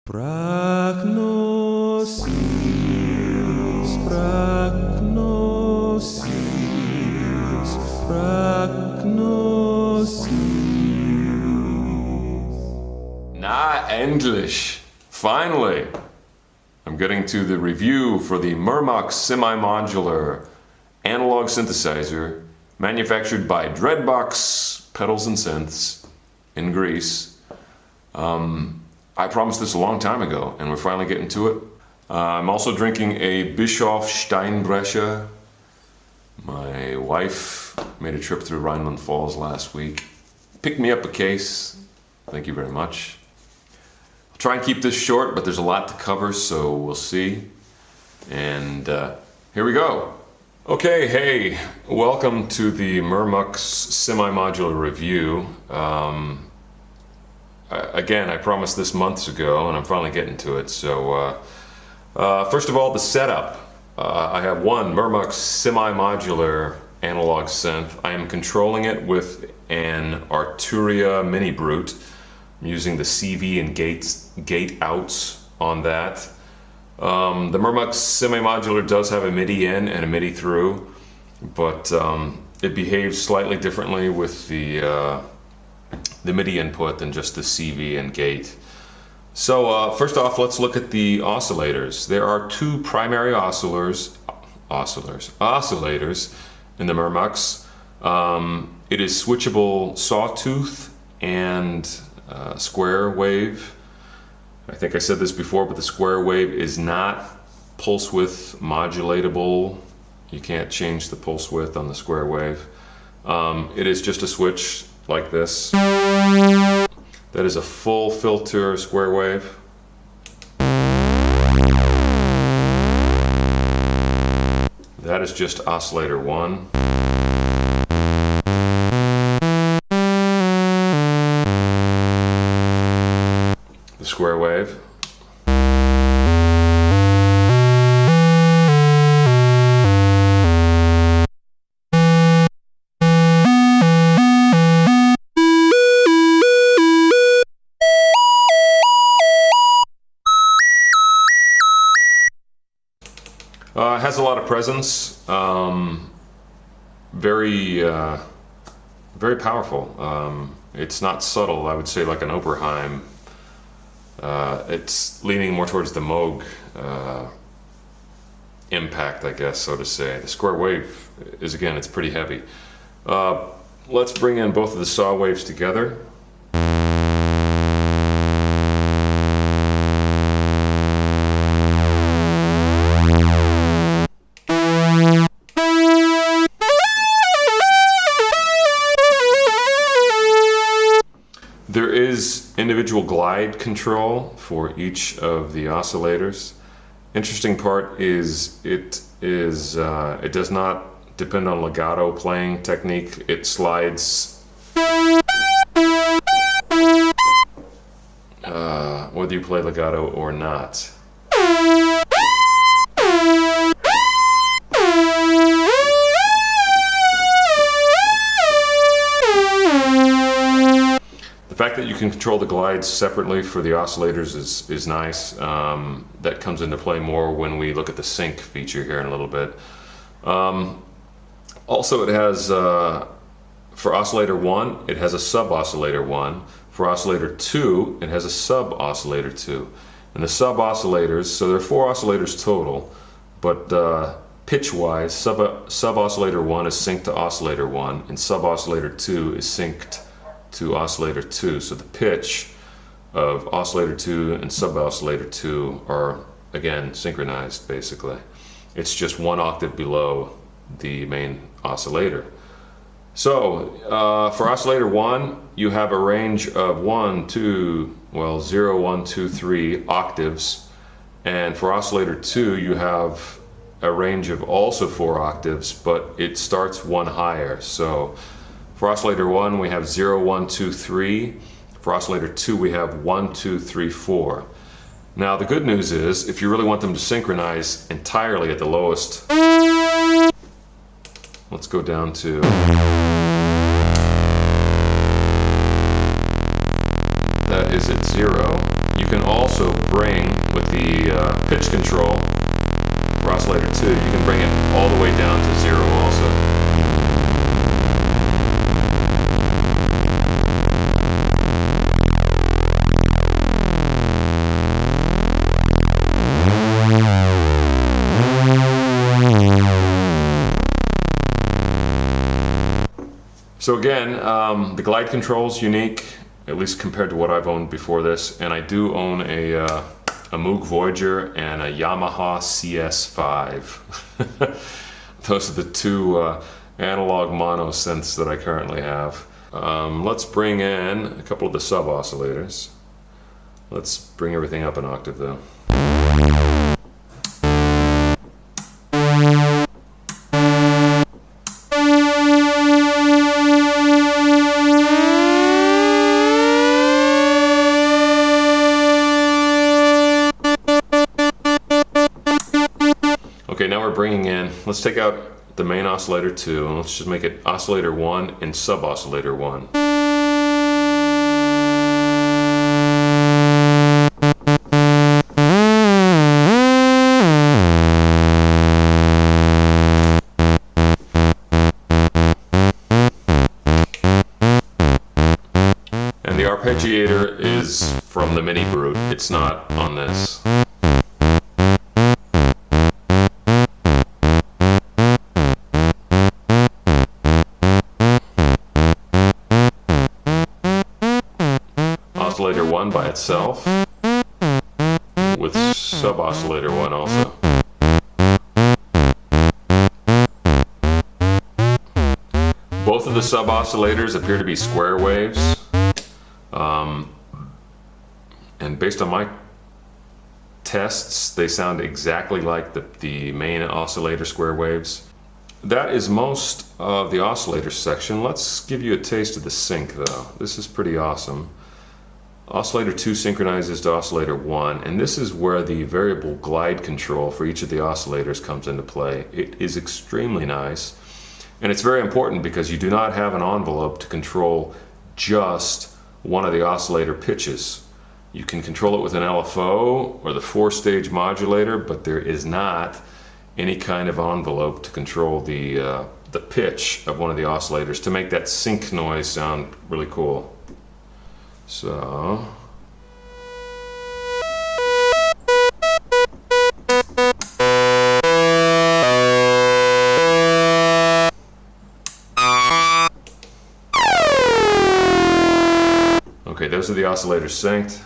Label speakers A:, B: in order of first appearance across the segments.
A: Prognosis, prognosis, prognosis.
B: Na, endlich! Finally! I'm getting to the review for the Murmux Semi-Modular analog synthesizer manufactured by Dreadbox Pedals and Synths in Greece. I promised this a long time ago and we're finally getting to it. I'm also drinking a Bischof Steinbrecher. My wife made a trip through Rhineland Falls last week. Picked me up a case. Thank you very much. I'll try and keep this short, but there's a lot to cover, so we'll see. And here we go. Okay, hey, welcome to the Murmux Semi-Modular review. Again, I promised this months ago, and I'm finally getting to it. So, first of all, the setup. I have one Murmux Semi-Modular analog synth. I am controlling it with an Arturia Mini Brute. I'm using the CV and gate outs on that. The Murmux Semi-Modular does have a MIDI in and a MIDI through, but it behaves slightly differently with the MIDI input than just the CV and gate. So first off, let's look at the oscillators. There are two primary oscillators in the Murmux. It is switchable sawtooth and square wave. I think I said this before, but the square wave is not pulse width modulatable. You can't change the pulse width on the square wave. It is just a switch like this. That is a full filter square wave. That is just oscillator 1. The square wave. It has a lot of presence, very powerful. It's not subtle, I would say, like an Oberheim. It's leaning more towards the Moog impact, I guess, so to say. The square wave is, again, it's pretty heavy. Let's bring in both of the saw waves together. There is individual glide control for each of the oscillators. Interesting part is it does not depend on legato playing technique. It slides whether you play legato or not. The fact that you can control the glides separately for the oscillators is nice. That comes into play more when we look at the sync feature here in a little bit. Also, it has, for oscillator 1, it has a sub-oscillator 1. For oscillator 2, it has a sub-oscillator 2. And the sub-oscillators, so there are 4 oscillators total, but pitch-wise, sub-oscillator 1 is synced to oscillator 1, and sub-oscillator 2 is synced to oscillator 2. So the pitch of oscillator 2 and sub-oscillator 2 are, again, synchronized, basically. It's just 1 octave below the main oscillator. So for oscillator 1, you have a range of 0, 1, 2, 3 octaves. And for oscillator 2, you have a range of also 4 octaves, but it starts 1 higher. So for oscillator 1, we have 0, 1, 2, 3. For oscillator 2, we have 1, 2, 3, 4. Now, the good news is, if you really want them to synchronize entirely at the lowest, let's go down to that is at 0. you can also bring, with the pitch control for oscillator 2, you can bring it all the way down to 0 also. So again, the glide control is unique, at least compared to what I've owned before this, and I do own a Moog Voyager and a Yamaha CS5. Those are the two analog mono synths that I currently have. Let's bring in a couple of the sub oscillators. Let's bring everything up an octave though. Okay, now we're bringing in, let's take out the main oscillator 2 and let's just make it oscillator 1 and sub oscillator 1. And the arpeggiator is from the Mini Brute, it's not on this. Oscillator 1 by itself, with sub oscillator 1 also. Both of the sub oscillators appear to be square waves, and based on my tests, they sound exactly like the main oscillator square waves. That is most of the oscillator section. Let's give you a taste of the sync though. This is pretty awesome. Oscillator 2 synchronizes to oscillator 1, and this is where the variable glide control for each of the oscillators comes into play. It is extremely nice, and it's very important because you do not have an envelope to control just one of the oscillator pitches. You can control it with an LFO or the 4-stage modulator, but there is not any kind of envelope to control the pitch of one of the oscillators to make that sync noise sound really cool. So okay, those are the oscillators synced.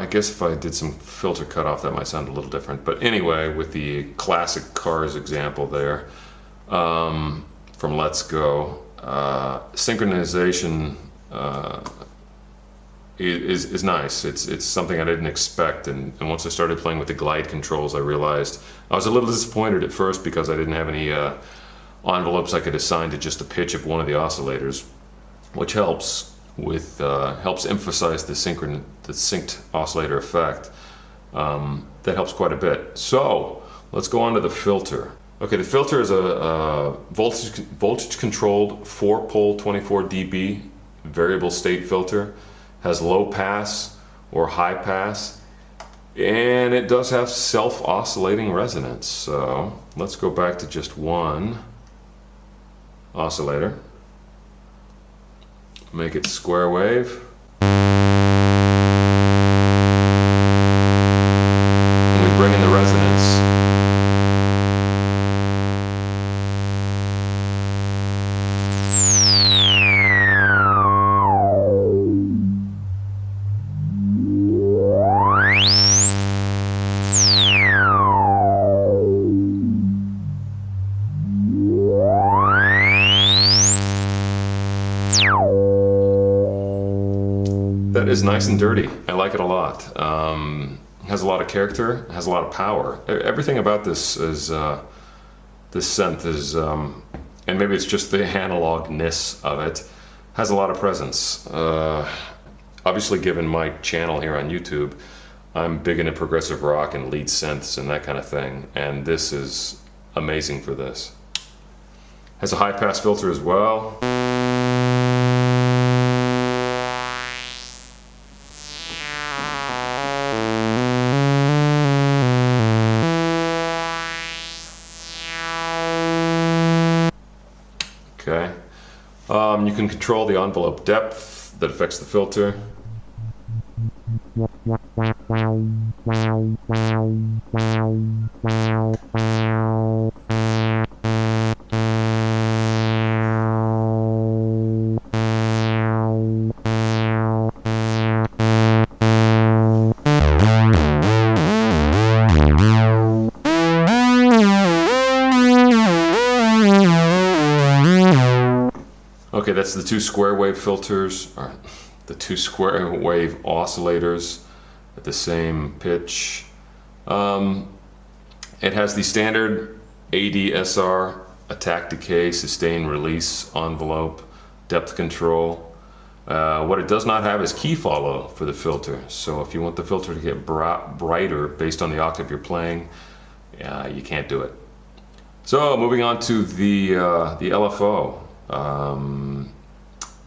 B: I guess if I did some filter cutoff that might sound a little different, but anyway, with the classic Cars example there from Let's Go, synchronization is nice. It's something I didn't expect, and once I started playing with the glide controls, I realized I was a little disappointed at first because I didn't have any envelopes I could assign to just the pitch of one of the oscillators, which helps emphasize the synced oscillator effect. That helps quite a bit. So let's go on to the filter. Okay, the filter is a voltage controlled 4-pole 24 dB variable state filter. Has low pass or high pass, and it does have self-oscillating resonance. So let's go back to just one oscillator. Make it square wave. And we bring in the resonance. That is nice and dirty. I like it a lot. has a lot of character, has a lot of power. Everything about this is this synth is, and maybe it's just the analogness of it, has a lot of presence. Obviously, given my channel here on YouTube, I'm big into progressive rock and lead synths and that kind of thing, and this is amazing for this. Has a high pass filter as well. Okay. You can control the envelope depth that affects the filter. Okay, that's the two square wave filters, or the two square wave oscillators at the same pitch. It has the standard ADSR, attack, decay, sustain, release envelope, depth control. What it does not have is key follow for the filter. So if you want the filter to get brighter based on the octave you're playing, you can't do it. So moving on to the LFO.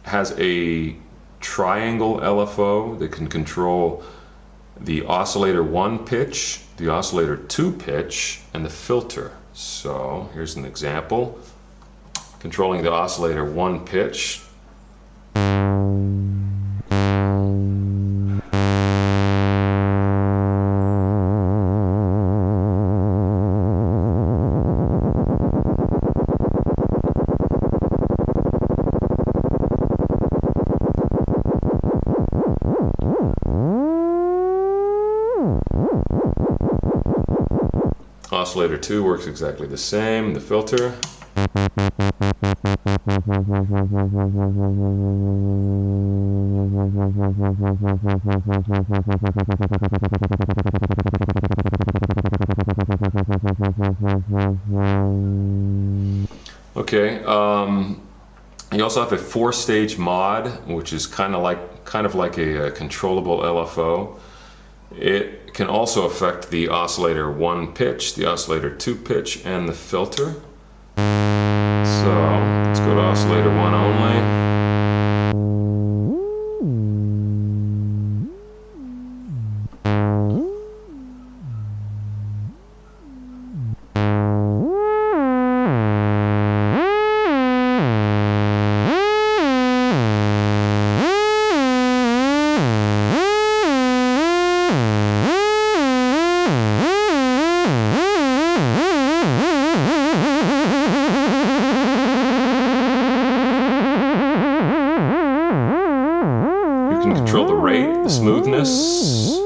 B: Has a triangle LFO that can control the oscillator 1 pitch, the oscillator 2 pitch, and the filter. So here's an example. Controlling the oscillator 1 pitch. Oscillator 2 works exactly the same, the filter. Okay, you also have a 4-stage mod, which is kind of like a controllable LFO. It can also affect the oscillator 1 pitch, the oscillator 2 pitch, and the filter. So let's go to oscillator 1 only. You can control the rate, the smoothness.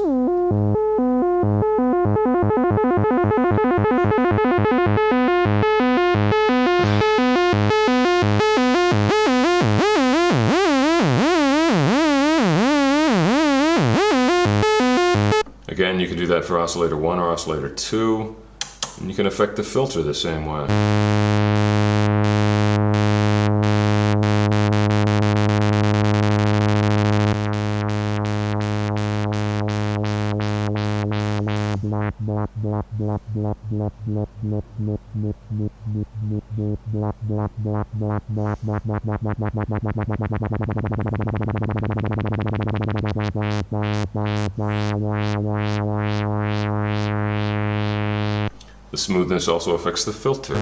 B: Again, you can do that for oscillator 1 or oscillator 2, and you can affect the filter the same way. The smoothness also affects the filter.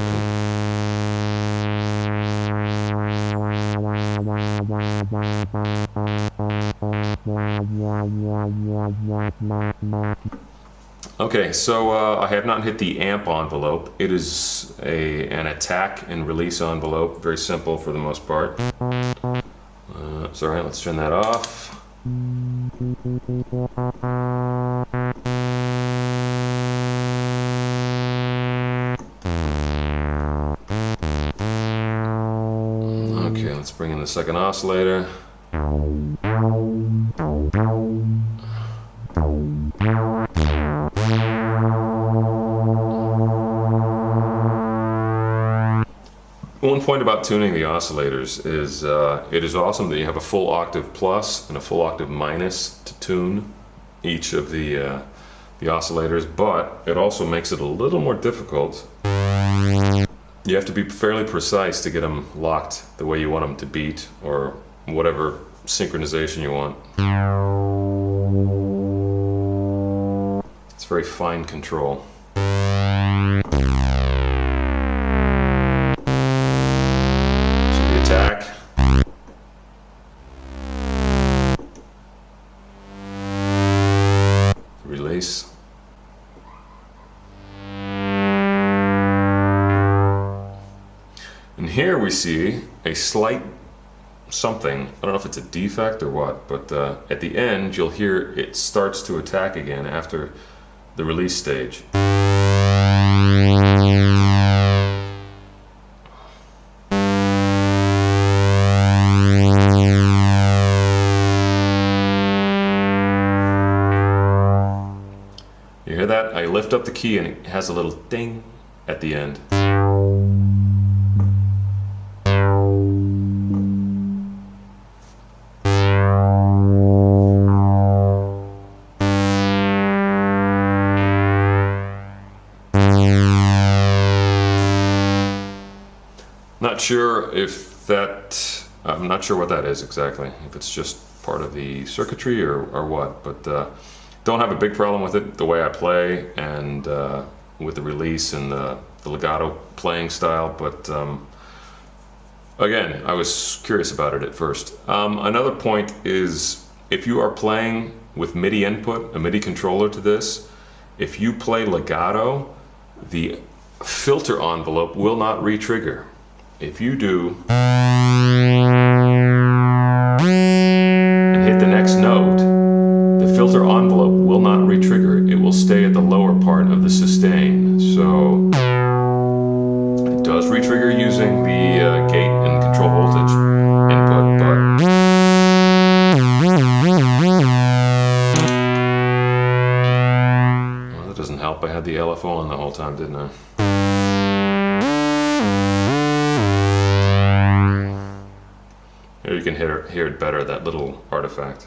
B: Okay, so I have not hit the amp envelope. It is an attack and release envelope, very simple for the most part. Sorry, let's turn that off. Okay, let's bring in the second oscillator. One point about tuning the oscillators is it is awesome that you have a full octave plus and a full octave minus to tune each of the oscillators, but it also makes it a little more difficult. You have to be fairly precise to get them locked the way you want them to beat, or whatever synchronization you want. It's very fine control. So the attack. Release. And here we see a slight something. I don't know if it's a defect or what, but at the end you'll hear it starts to attack again after the release stage. You hear that? I lift up the key and it has a little ding at the end. Not sure if that, I'm not sure what that is exactly, if it's just part of the circuitry or what, but don't have a big problem with it, the way I play and with the release and the legato playing style, but again, I was curious about it at first. Another point is, if you are playing with MIDI input, a MIDI controller to this, if you play legato, the filter envelope will not retrigger. If you do and hit the next note, the filter envelope will not retrigger. It will stay at the lower part of the sustain. So it does retrigger using the gate and control voltage input, but well, that doesn't help. I had the LFO on the whole time, didn't I? Here you can hear it better, that little artifact.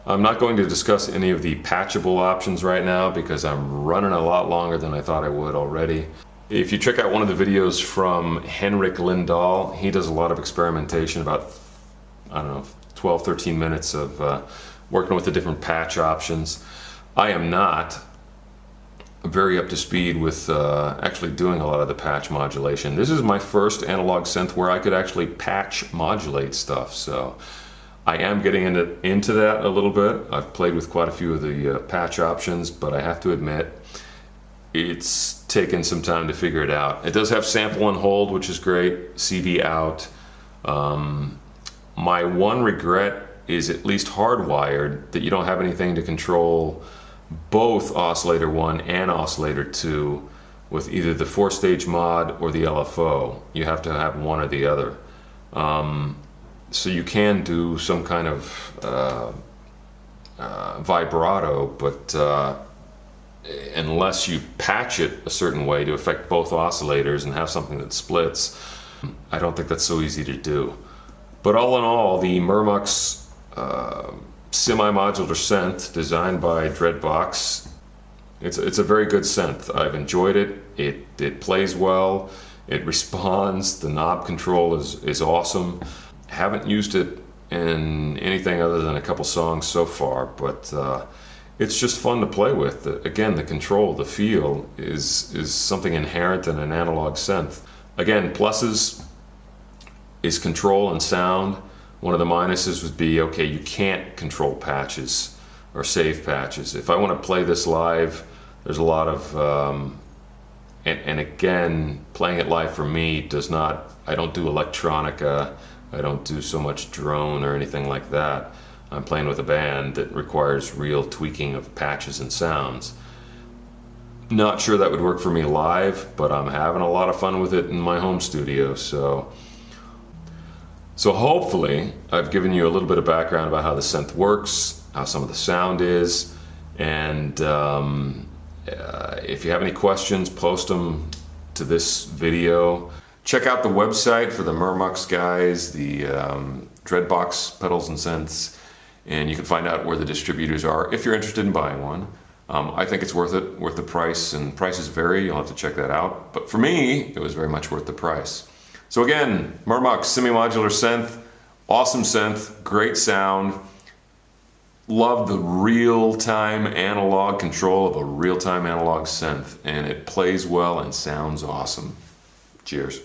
B: I'm not going to discuss any of the patchable options right now because I'm running a lot longer than I thought I would already. If you check out one of the videos from Henrik Lendal, he does a lot of experimentation, about, I don't know, 12, 13 minutes of working with the different patch options. I am not very up to speed with actually doing a lot of the patch modulation. This is my first analog synth where I could actually patch modulate stuff, so I am getting into that a little bit. I've played with quite a few of the patch options, but I have to admit, it's taken some time to figure it out. It does have sample and hold, which is great, CV out. My one regret is at least hardwired that you don't have anything to control both oscillator 1 and oscillator 2 with either the 4-stage mod or the LFO. You have to have one or the other. So you can do some kind of vibrato, but unless you patch it a certain way to affect both oscillators and have something that splits, I don't think that's so easy to do. But all in all, the Murmux semi-modular synth designed by Dreadbox, it's a very good synth. I've enjoyed it. It plays well. It responds. The knob control is awesome. Haven't used it in anything other than a couple songs so far, but it's just fun to play with. Again, the control, the feel is something inherent in an analog synth. Again, pluses is control and sound. One of the minuses would be, okay, you can't control patches or save patches. If I want to play this live, there's a lot of, and again, playing it live for me does not, I don't do electronica, I don't do so much drone or anything like that. I'm playing with a band that requires real tweaking of patches and sounds. Not sure that would work for me live, but I'm having a lot of fun with it in my home studio. So hopefully I've given you a little bit of background about how the synth works, how some of the sound is, and if you have any questions, post them to this video. Check out the website for the Murmux guys, the Dreadbox pedals and synths, and you can find out where the distributors are if you're interested in buying one. I think it's worth it, worth the price, and prices vary, you'll have to check that out. But for me, it was very much worth the price. So again, Murmux semi-modular synth, awesome synth, great sound. Love the real-time analog control of a real-time analog synth, and it plays well and sounds awesome. Cheers.